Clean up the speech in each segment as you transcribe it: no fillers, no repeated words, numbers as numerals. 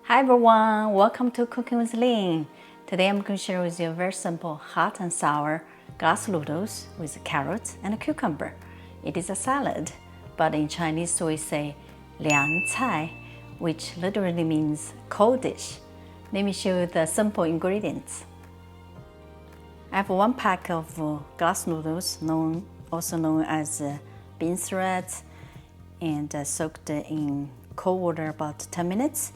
Hi everyone, welcome to Cooking with Lynn. Today I'm going to share with you a very simple hot and sour glass noodles with carrots and a cucumber. It is a salad, but in Chinese we say 凉菜, which literally means cold dish. Let me show you the simple ingredients. I have 1 pack of glass noodles, also known as bean threads, and soaked in cold water about 10 minutes.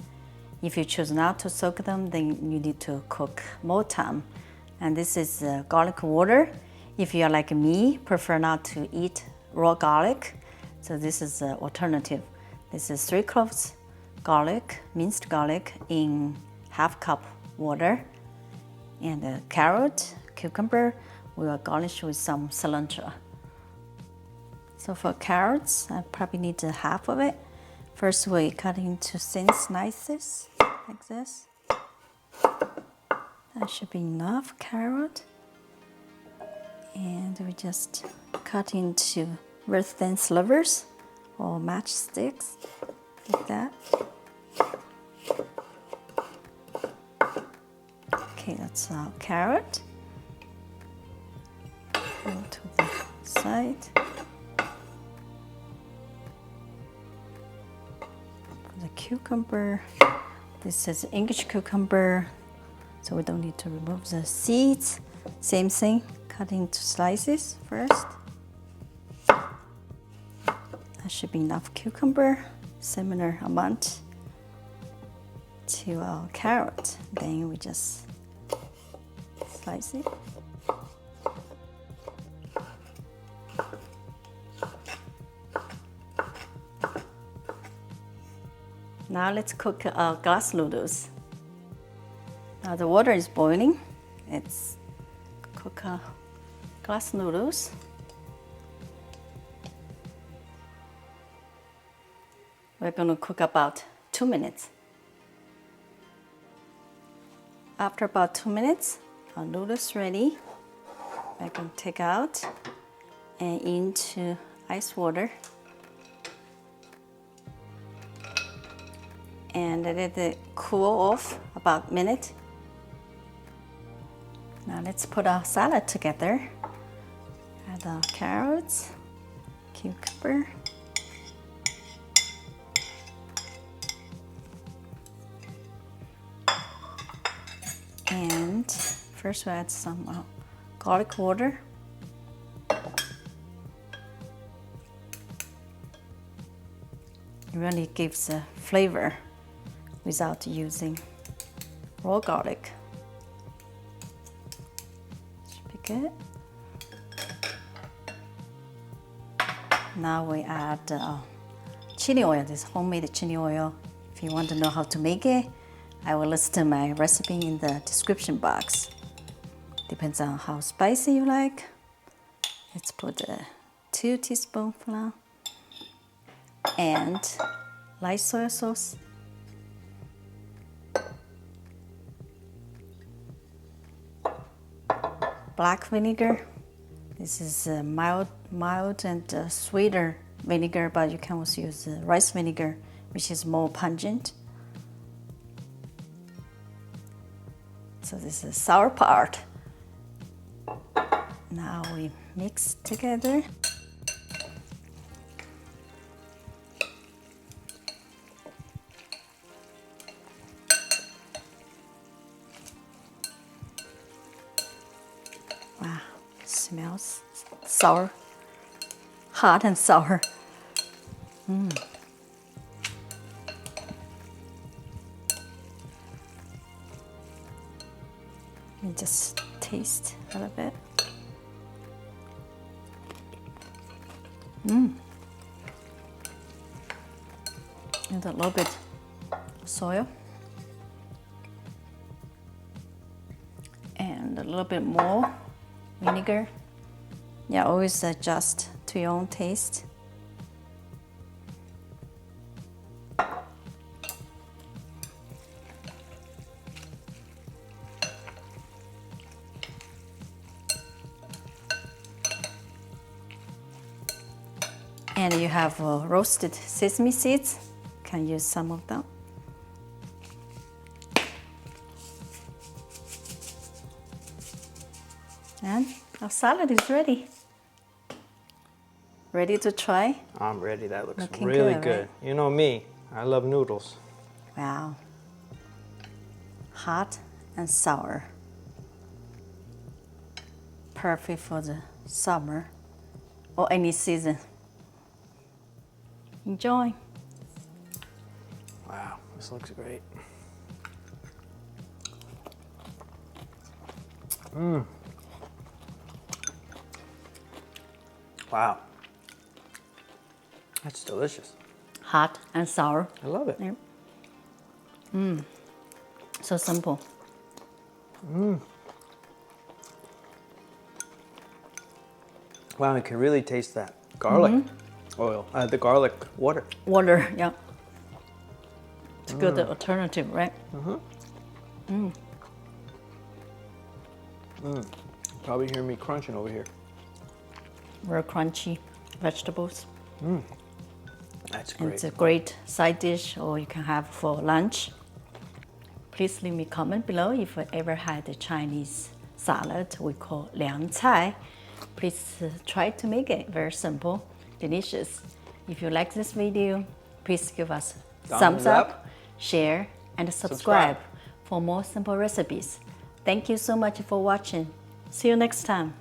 If you choose not to soak them, then you need to cook more time. And this is garlic water. If you are like me, prefer not to eat raw garlic, so this is an alternative. This is 3 cloves garlic, minced garlic in ½ cup water, and a carrot, cucumber. We will garnish with some cilantro. So for carrots, I probably need half of it. First we cut into thin slices, like this. That should be enough carrot. And we just cut into very thin slivers or matchsticks, like that. Okay, that's our carrot. Go to the side. The cucumber, this is English cucumber, so we don't need to remove the seeds. Same thing, cut into slices first. That should be enough cucumber, similar amount to our carrot. Then we just slice it. Now let's cook our glass noodles. Now the water is boiling. Let's cook our glass noodles. We're going to cook about 2 minutes. After about 2 minutes, our noodles ready. We're going to take out and into ice water. And let it cool off about a minute. Now let's put our salad together. Add our carrots, cucumber, and first we'll add some garlic water. It really gives a flavor without using raw garlic. Should be good. Now we add chili oil, this homemade chili oil. If you want to know how to make it, I will list my recipe in the description box. Depends on how spicy you like. Let's put 2 teaspoons and light soy sauce. Black vinegar. This is mild and sweeter vinegar, but you can also use rice vinegar, which is more pungent. So this is sour part. Now we mix together. Wow, smells sour, hot and sour. Let me just taste a little bit. And a little bit soy. And a little bit more vinegar. Yeah, always adjust to your own taste. And you have roasted sesame seeds. Can use some of them. And our salad is ready. Ready to try? I'm ready. That looks Looking really good, good. right? You know me, I love noodles. Wow. Hot and sour. Perfect for the summer or any season. Enjoy. Wow, this looks great. Wow. That's delicious. Hot and sour. I love it. Yeah. So simple. Wow, I can really taste that garlic oil, the garlic water. Water, yeah. It's a good alternative, right? Probably hear me crunching over here. Very crunchy vegetables. That's And great. it's a great side dish or you can have for lunch. Please leave me a comment below if you ever had a Chinese salad we call liang cai. Please try to make it very simple, delicious. If you like this video, please give us thumbs up, share, and subscribe for more simple recipes. Thank you so much for watching. See you next time.